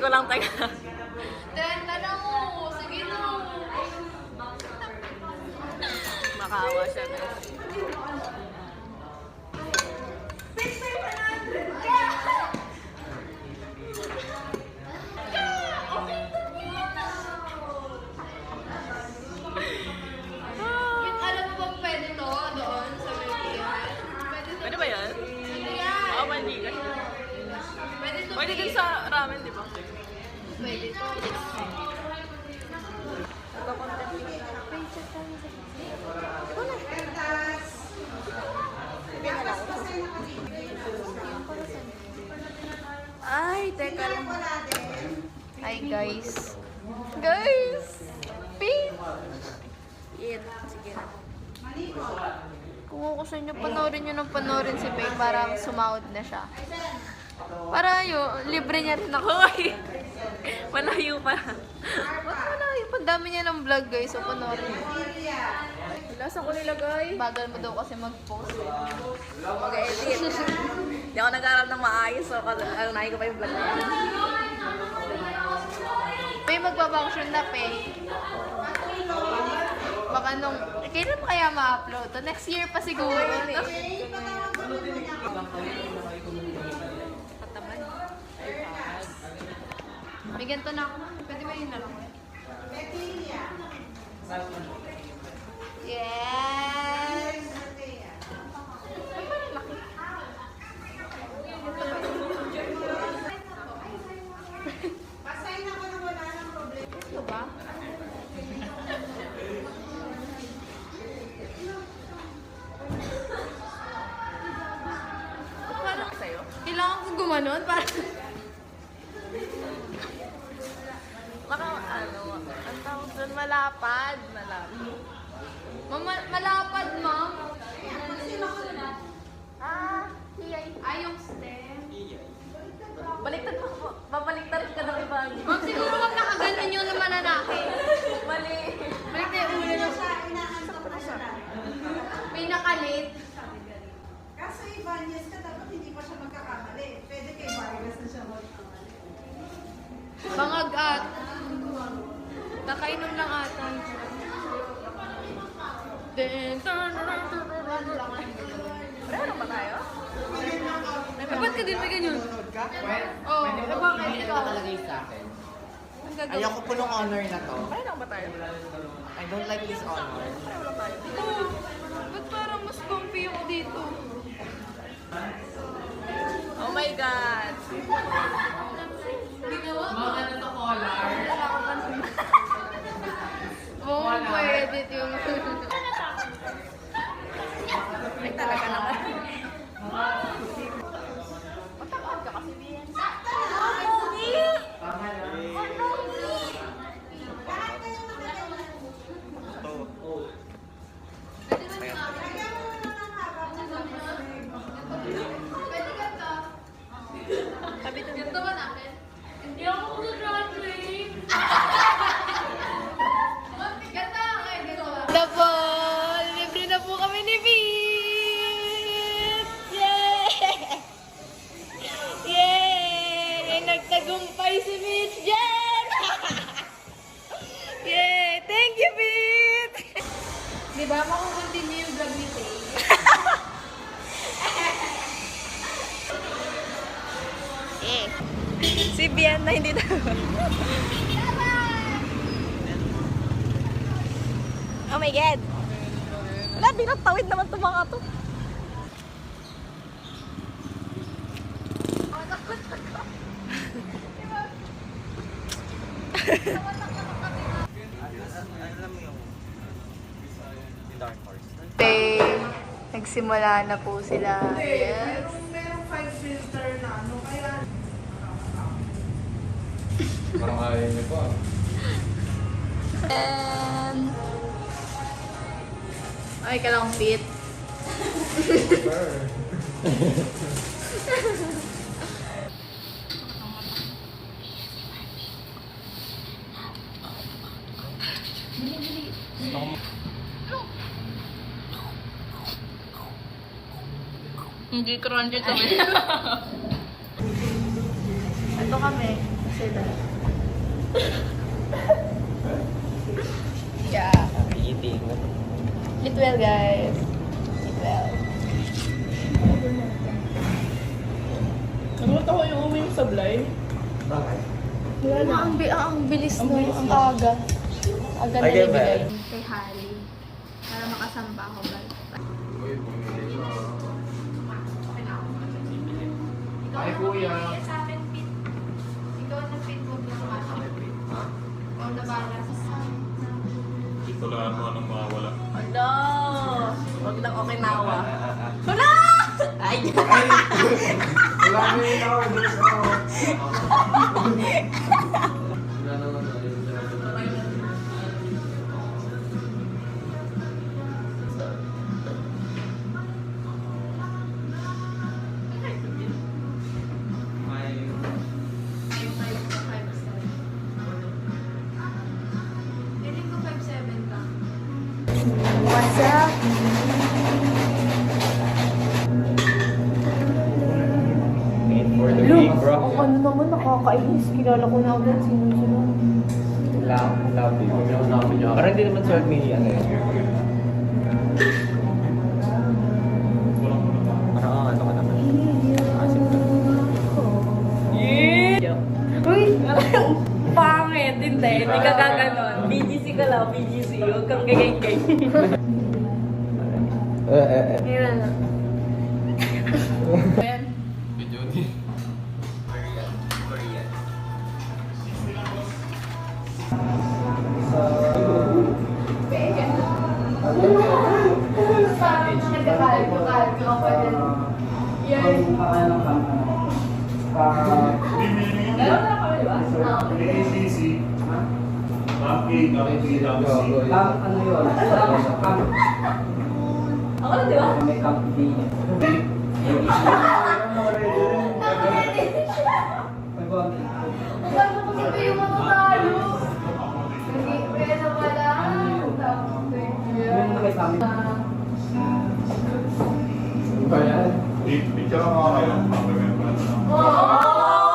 lang, teka. Tenta na mo. Sige na. Makawa siya na. Alam mo bang pwede to doon sa Median? Pwede ba yan? Yan. Oo, mali ka. Pwede to. Pwede din sa ramen, di ba? Pwede to. Ay, teka lang. Hi guys. Guys! Pin! Eat. Sige na. Kung ako sa inyo, panoorin nyo ng panoorin si Faye para sumahod na siya. Para yun, libre niya rin ako. Hoy! Malayo pa. Ba't malayo? Pandami niya ng vlog guys, so panoorin nyo. Lasa ko nilagay. Bagal mo daw kasi mag-post. Mag-edit. Hindi ako nag-aaral ng maayos, so unahin ko pa yung vlog na yan. May magbabaksyon na Faye. Baka nung, kailan pa kaya ma-upload to? Next year pa siguro. Pataman. May ganito na ako. Pwede ba yun na lang? Yes! Ito ba? Parang sa'yo. Kailangan ko gumanon para... Baka ano, ang tawag doon, malapad. Malapad. Malapad, ma'am. Ah, hiyay. Ay, yung stem. Baliktad mo. Babaliktad ka ng iba. Ma'am, siguro wag nakaganon yung mananaki. Mali. Balik na yung ulo na siya. May nakalit. Kaso Ibanez ka, dapat hindi pa siya magkakamali. Pwede kay Vargas na siya magkamali. Bangag at. Nakainom lang ata. Pareho lang ba tayo? Ba't ka din may ganyan? Oo, bakit ikaw? Nakalagay sa akin. Ang gagawin. Ayoko po nung honor na to. Pareho lang ba tayo? I don't like this honor. Pareho lang tayo. Oo. Ba't parang mas comfy ako dito? Oh my God! Ginawa ko. Mga na to collar. Oo, mag-edit yung... Ay, talaga naman. Matapad ka kasi, Bien. Pwede ka to. Sabi ko, Ganito ba namin? Hindi ako mag-graduate. Ganito, ay, ganito ba? Na po! Libre na po kami ni Pete! Yay! Yay! Nagtagumpay si Mitch Jen! Yay! Thank you, Pete! Di ba, makukontinue yung vlog ni Tay? si Bien na hindi na. Oh my God! Wala, biglang tawid naman itong mga to. Nagsimula na po sila. Yes. Merong 5 filter na ano, kaya... Parang ayaw niyo pa. And... Ay, ka lang fit. Hindi crunchy kami. Ito kami. sila. Yeah. Eating. Eat well, guys. Eat well. Nagulat ako yung uwi yung sablay. Bakit? Ang bilis no, ang aga. Aga na Again, ibigay. ba? Kay Harry. Para makasamba ako ba? Uy, bumili ka. Ay, kuya. Sa akin, Pit. Ikaw na Pit mo lang ako. Ha? Ikaw na balas. Wala mo anong mawala. Ano? Huwag lang Okinawa. Wala! Ay! Wala mo yung orders ako. What's up? Made for the week, bro. Ang ano naman, nakakainis. Kilala ko na agad sino sila. Love you. Parang hindi naman suot may ano yun. Parang ano ka naman. Asip ka. Uy! Pangit! Hindi ka gaganon. BGC ka lang, BGC. Huwag kang gagay-gay. Kailan na? Video ni. Korean. Ako na, di ba? Picture mo kayo. Mamemember na lang. Bakit?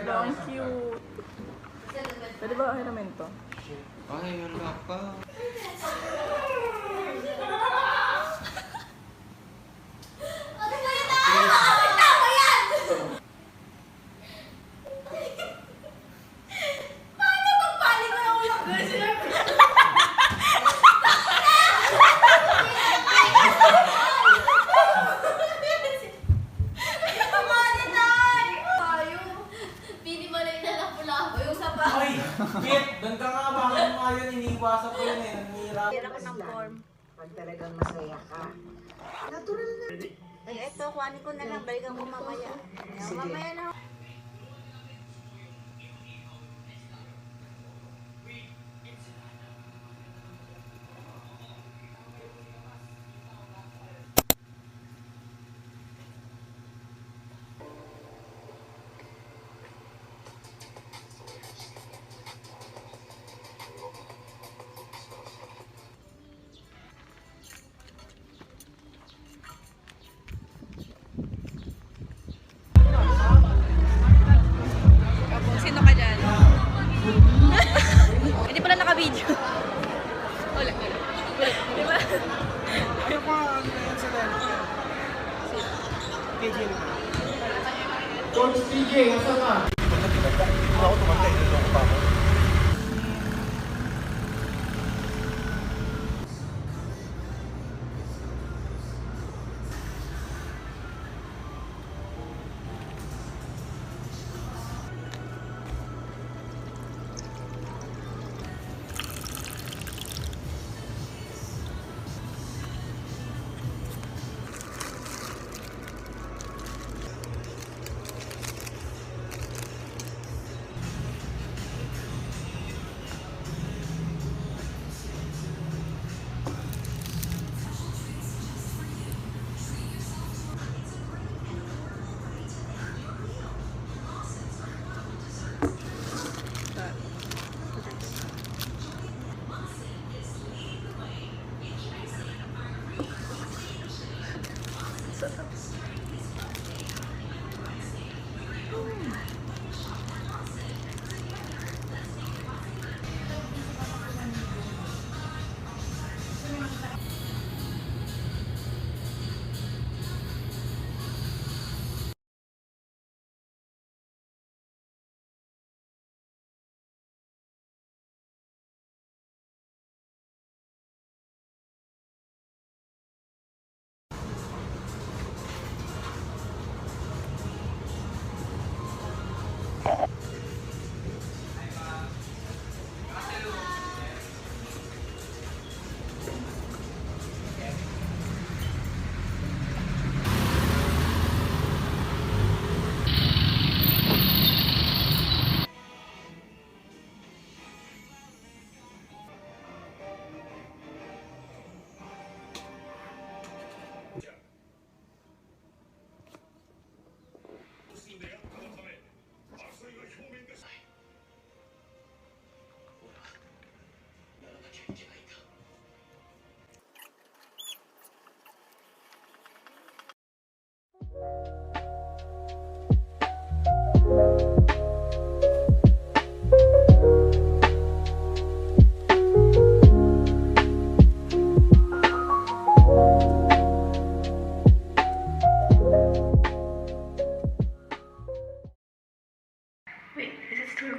Ang cute. Pwede ba kayo naman to? Ay, wala pa. Kit, doon ka nga, bakit mo nga yun, iniiwasan ko yun eh, nanghihirap. Kailan ko ng form. Pag talagang masaya ka. Natural na. Ay, eto, kuhanin ko na lang. Balikan ko mamaya. Mamaya na. Sino ka dyan? Hindi pala naka-video. Wala. Di ba? Ano pa ang incident? KJ. Coach TJ, nasa ka? Ako tumantay, dito ako pa ako.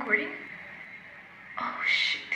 recording? Oh, shit.